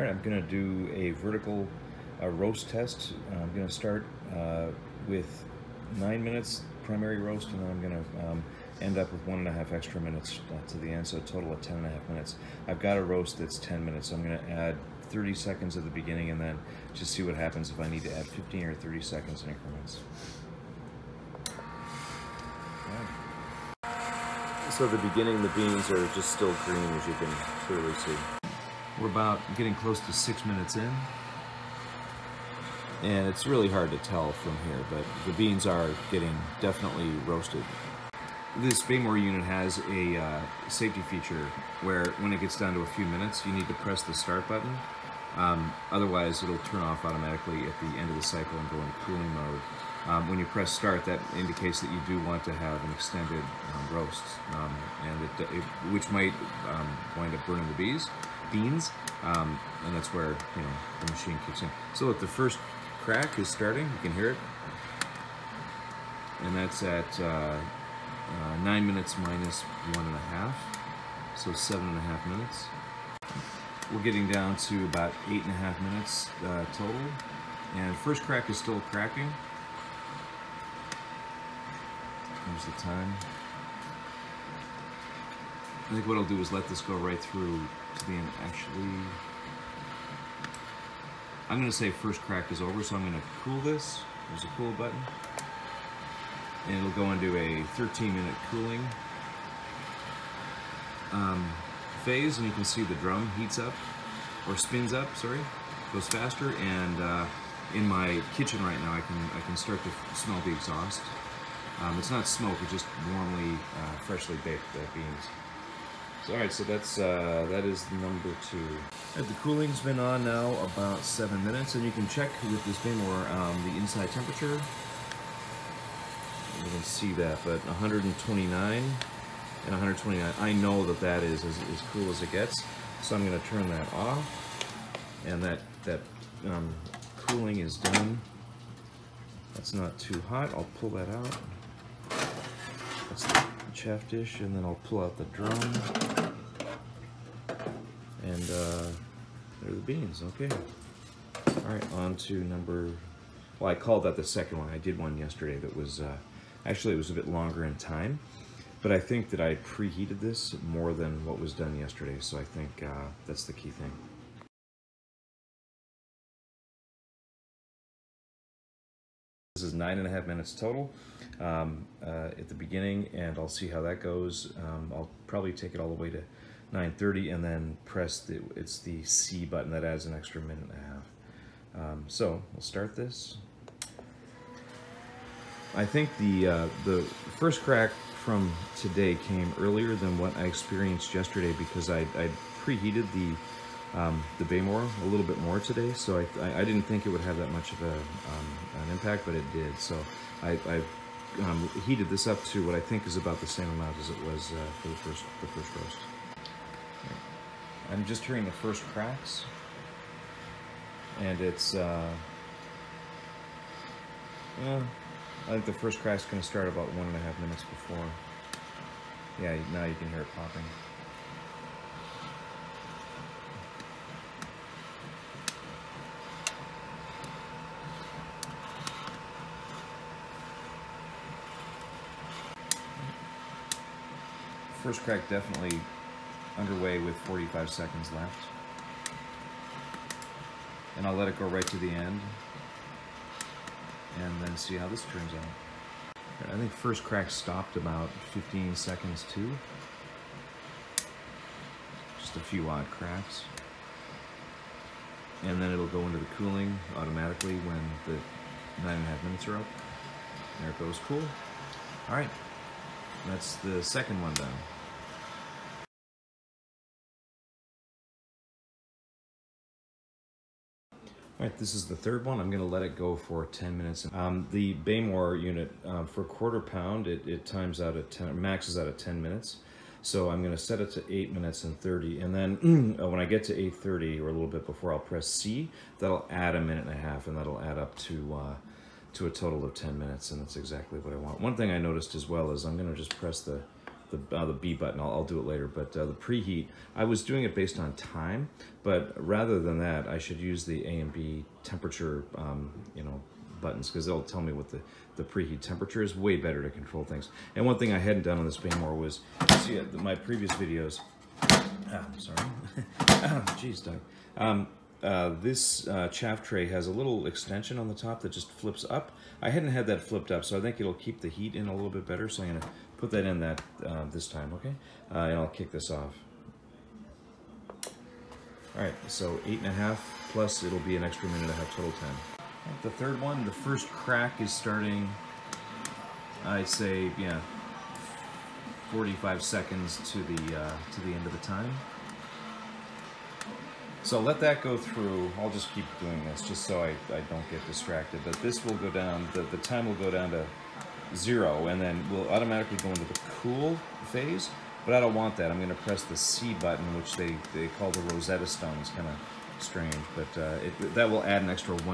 All right, I'm going to do a vertical roast test. I'm going to start with 9 minutes primary roast, and then I'm going to end up with 1.5 extra minutes to the end, so a total of 10.5 minutes. I've got a roast that's 10 minutes, so I'm going to add 30 seconds at the beginning and then just see what happens if I need to add 15 or 30 seconds in increments. So at the beginning, the beans are just still green, as you can clearly see. We're about getting close to 6 minutes in, and it's really hard to tell from here, but the beans are getting definitely roasted. This Behmor unit has a safety feature where when it gets down to a few minutes, you need to press the start button. Otherwise, it'll turn off automatically at the end of the cycle and go into cooling mode. When you press start, that indicates that you do want to have an extended roast, which might wind up burning the beans, and that's where the machine kicks in. So look, the first crack is starting. You can hear it, and that's at 9 minutes minus 1.5, so 7.5 minutes. We're getting down to about 8.5 minutes total, and first crack is still cracking. Here's the time. I think what I'll do is let this go right through to the end. Actually, I'm going to say first crack is over, so I'm going to cool this. There's a cool button. And it'll go into a 13-minute cooling phase, and you can see the drum heats up, or spins up, sorry, goes faster, and in my kitchen right now I can start to smell the exhaust. It's not smoke, it's just warmly, freshly baked beans. So, alright, so that is number 2. Right, the cooling's been on now about 7 minutes, and you can check with this Behmor the inside temperature. You can see that, but 129 and 129, I know that is as cool as it gets, so I'm going to turn that off, and that cooling is done. That's not too hot. I'll pull that out. That's the chaff dish, and then I'll pull out the drum, and there are the beans. Okay. All right, on to well, I called that the second one. I did one yesterday that was, actually it was a bit longer in time, but I think that I preheated this more than what was done yesterday, so I think that's the key thing. This is 9.5 minutes total at the beginning, and I'll see how that goes. I'll probably take it all the way to 9:30 and then press it's the C button that adds an extra 1.5 minutes. So we'll start this. I think the first crack from today came earlier than what I experienced yesterday because I preheated the Behmor a little bit more today, so I didn't think it would have that much of an impact, but it did. So I've heated this up to what I think is about the same amount as it was for the first roast. I'm just hearing the first cracks, and it's I think the first crack's going to start about 1.5 minutes before. Yeah, now you can hear it popping. First crack definitely underway with 45 seconds left. And I'll let it go right to the end and then see how this turns out. I think first crack stopped about 15 seconds too. Just a few odd cracks. And then it'll go into the cooling automatically when the 9.5 minutes are up. There it goes, cool. All right, that's the second one done. All right, this is the third one. I'm going to let it go for 10 minutes. The Behmor unit, for 1/4 pound, it times out at 10, maxes out at 10 minutes. So I'm going to set it to 8 minutes and 30. And then when I get to 8:30 or a little bit before, I'll press C. That'll add 1.5 minutes, and that'll add up to a total of 10 minutes. And that's exactly what I want. One thing I noticed as well is I'm going to just press the the B button. I'll do it later, but the preheat, I was doing it based on time, but rather than that, I should use the A and B temperature, you know, buttons, because they'll tell me what the preheat temperature is. Way better to control things. And one thing I hadn't done on this Behmor was, see, my previous videos, sorry, jeez, Doug. This chaff tray has a little extension on the top that just flips up. I hadn't had that flipped up, so I think it'll keep the heat in a little bit better, so I'm gonna put that in that this time, okay? And I'll kick this off. All right, so 8.5 plus it'll be an extra minute and a half, total 10. Right, the third one, the first crack is starting, I'd say, yeah, 45 seconds to the end of the time. So let that go through. I'll just keep doing this just so I don't get distracted. But this will go down, the time will go down to 0, and then we'll automatically go into the cool phase. But I don't want that. I'm going to press the C button, which they call the Rosetta Stone. It's kind of strange, but that will add an extra 1.5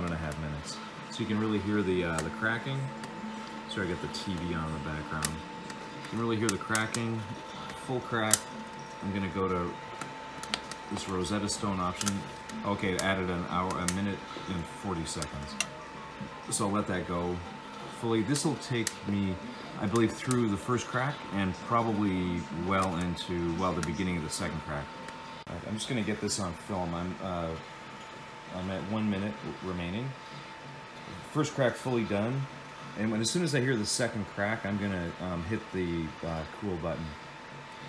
minutes. So you can really hear the cracking. Sorry, I got the TV on in the background. You can really hear the cracking, full crack. I'm going to go to this Rosetta Stone option. Okay, it added a minute and 40 seconds. So I'll let that go fully. This will take me, I believe, through the first crack and probably well into, well, the beginning of the second crack. Right, I'm just going to get this on film. I'm at 1 minute remaining. First crack fully done. And as soon as I hear the second crack, I'm going to hit the cool button,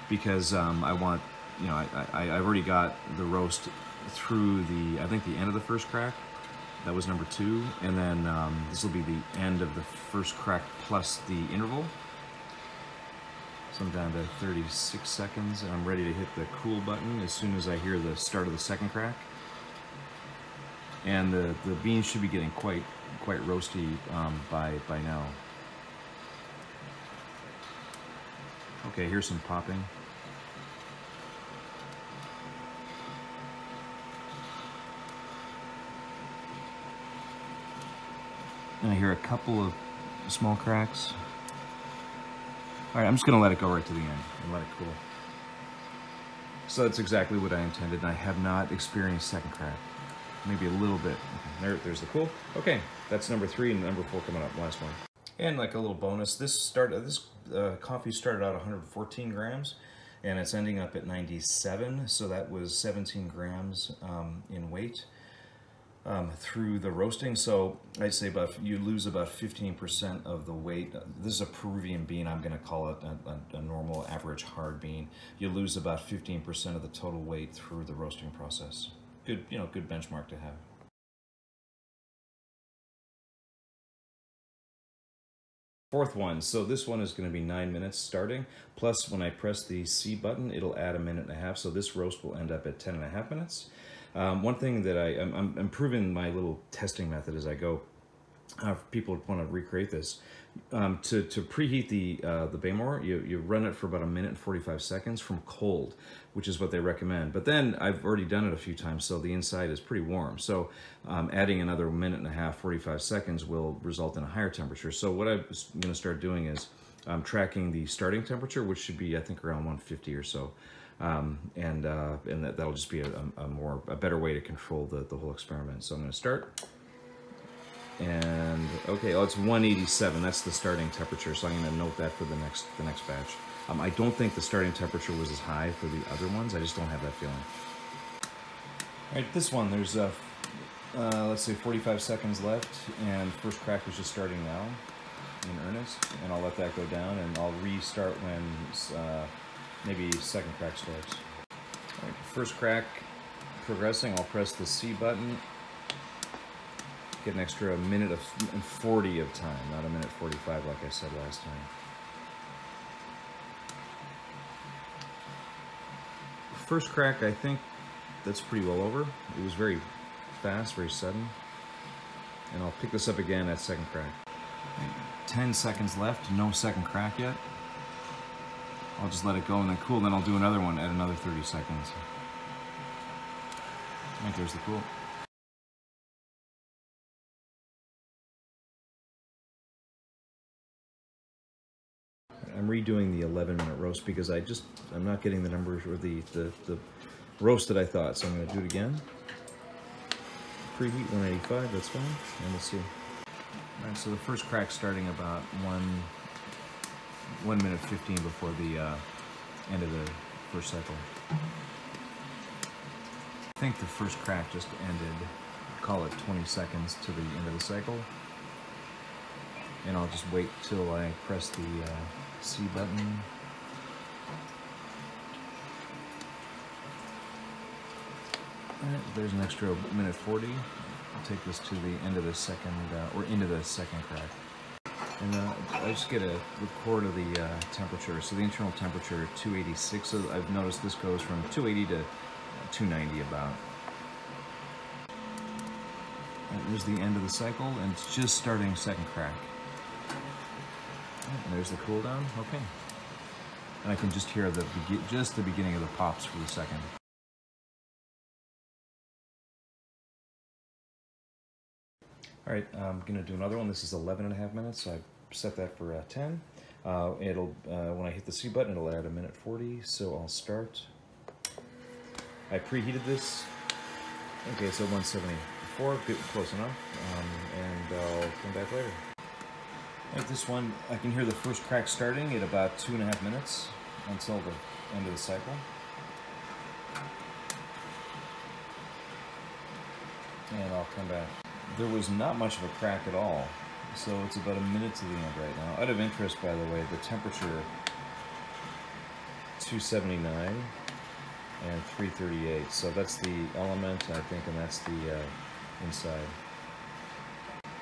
because I want, you know, I've already got the roast through the, I think, the end of the first crack. That was number 2, and then this will be the end of the first crack plus the interval. So I'm down to 36 seconds, and I'm ready to hit the cool button as soon as I hear the start of the second crack. And the beans should be getting quite roasty by now. Okay, here's some popping. And I hear a couple of small cracks. All right, I'm just gonna let it go right to the end and let it cool. So that's exactly what I intended, and I have not experienced second crack. Maybe a little bit. Okay, there's the cool. Okay, that's number 3, and number 4 coming up, last one. And like a little bonus, this coffee started out 114 grams, and it's ending up at 97, so that was 17 grams in weight. Through the roasting, so I'd say you lose about 15% of the weight. This is a Peruvian bean. I'm going to call it a normal average hard bean. You lose about 15% of the total weight through the roasting process. Good, you know, good benchmark to have. Fourth one, so this one is going to be 9 minutes starting, plus when I press the C button, it'll add a minute and a half, so this roast will end up at 10.5 minutes. One thing that I'm improving my little testing method as I go. People want to recreate this. To preheat the Behmor, you run it for about 1 minute and 45 seconds from cold, which is what they recommend. But then I've already done it a few times, so the inside is pretty warm. So adding another 1.5 minutes, 45 seconds will result in a higher temperature. So what I'm going to start doing is tracking the starting temperature, which should be, I think, around 150 or so. And that'll just be a better way to control the whole experiment. So I'm going to start, and okay, oh, it's 187. That's the starting temperature. So I'm going to note that for the next batch. I don't think the starting temperature was as high for the other ones. I just don't have that feeling. All right, this one, there's let's say 45 seconds left, and first crack is just starting now in earnest, and I'll let that go down, and I'll restart when maybe second crack starts. All right, first crack progressing, I'll press the C button. Get an extra 1 minute and 40 of time, not 1 minute 45 like I said last time. First crack, I think that's pretty well over. It was very fast, very sudden. And I'll pick this up again at second crack. 10 seconds left, no second crack yet. I'll just let it go and then cool, then I'll do another one at another 30 seconds. Right, there's the cool. I'm redoing the 11-minute roast because I'm not getting the numbers or the roast that I thought. So I'm going to do it again. Preheat 185, that's fine, and we'll see. All right, so the first crack's starting about 1 minute 15 before the end of the first cycle. I think the first crack just ended, call it 20 seconds to the end of the cycle. And I'll just wait till I press the C button. All right, there's an extra minute 40. I'll take this to the end of the second, or into the second crack. And I just get a record of the temperature. So the internal temperature 286. So I've noticed this goes from 280 to 290 about. And there's the end of the cycle, and it's just starting second crack. And there's the cool down. Okay. And I can just hear just the beginning of the pops for the second. All right, I'm gonna do another one. This is 11.5 minutes, so I set that for 10. When I hit the C button, it'll add a minute 40, so I'll start. I preheated this. Okay, so 174, close enough, and I'll come back later. Like this one, I can hear the first crack starting at about 2.5 minutes until the end of the cycle. And I'll come back. There was not much of a crack at all, so it's about a minute to the end right now. Out of interest, by the way, the temperature 279 and 338. So that's the element, I think, and that's the inside.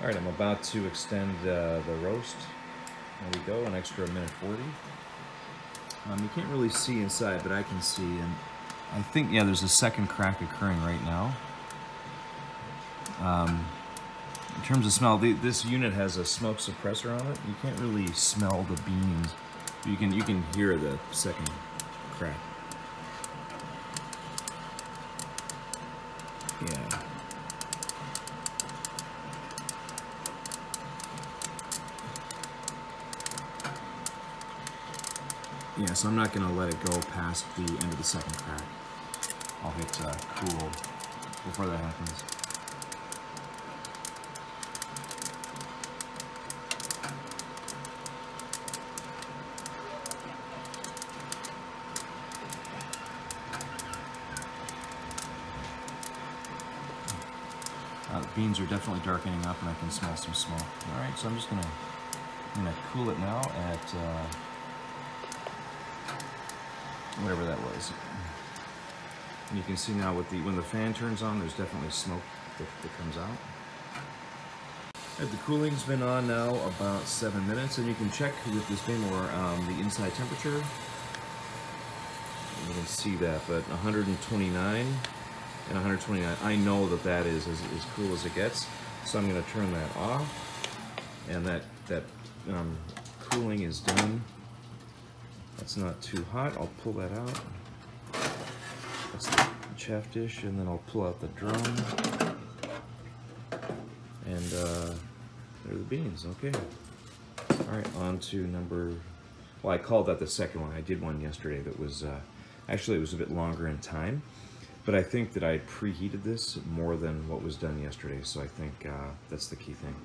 All right, I'm about to extend the roast. There we go, an extra minute 40. You can't really see inside, but I can see, and I think, yeah, there's a second crack occurring right now. In terms of smell, this unit has a smoke suppressor on it. You can't really smell the beans. You can hear the second crack. Yeah. Yeah, so I'm not going to let it go past the end of the second crack. I'll hit cool before that happens. The beans are definitely darkening up, and I can smell some smoke. All right, so I'm gonna cool it now at whatever that was. And you can see now when the fan turns on, there's definitely smoke that comes out. Right, the cooling's been on now about 7 minutes, and you can check with this Behmor the inside temperature. You can see that, but 129. And 129, I know that is as cool as it gets, so I'm going to turn that off, and that cooling is done. That's not too hot. I'll pull that out. That's the chaff dish, and then I'll pull out the drum, and there are the beans. Okay. All right, on to well, I called that the second one. I did one yesterday that was actually, it was a bit longer in time. But I think that I preheated this more than what was done yesterday, so I think that's the key thing.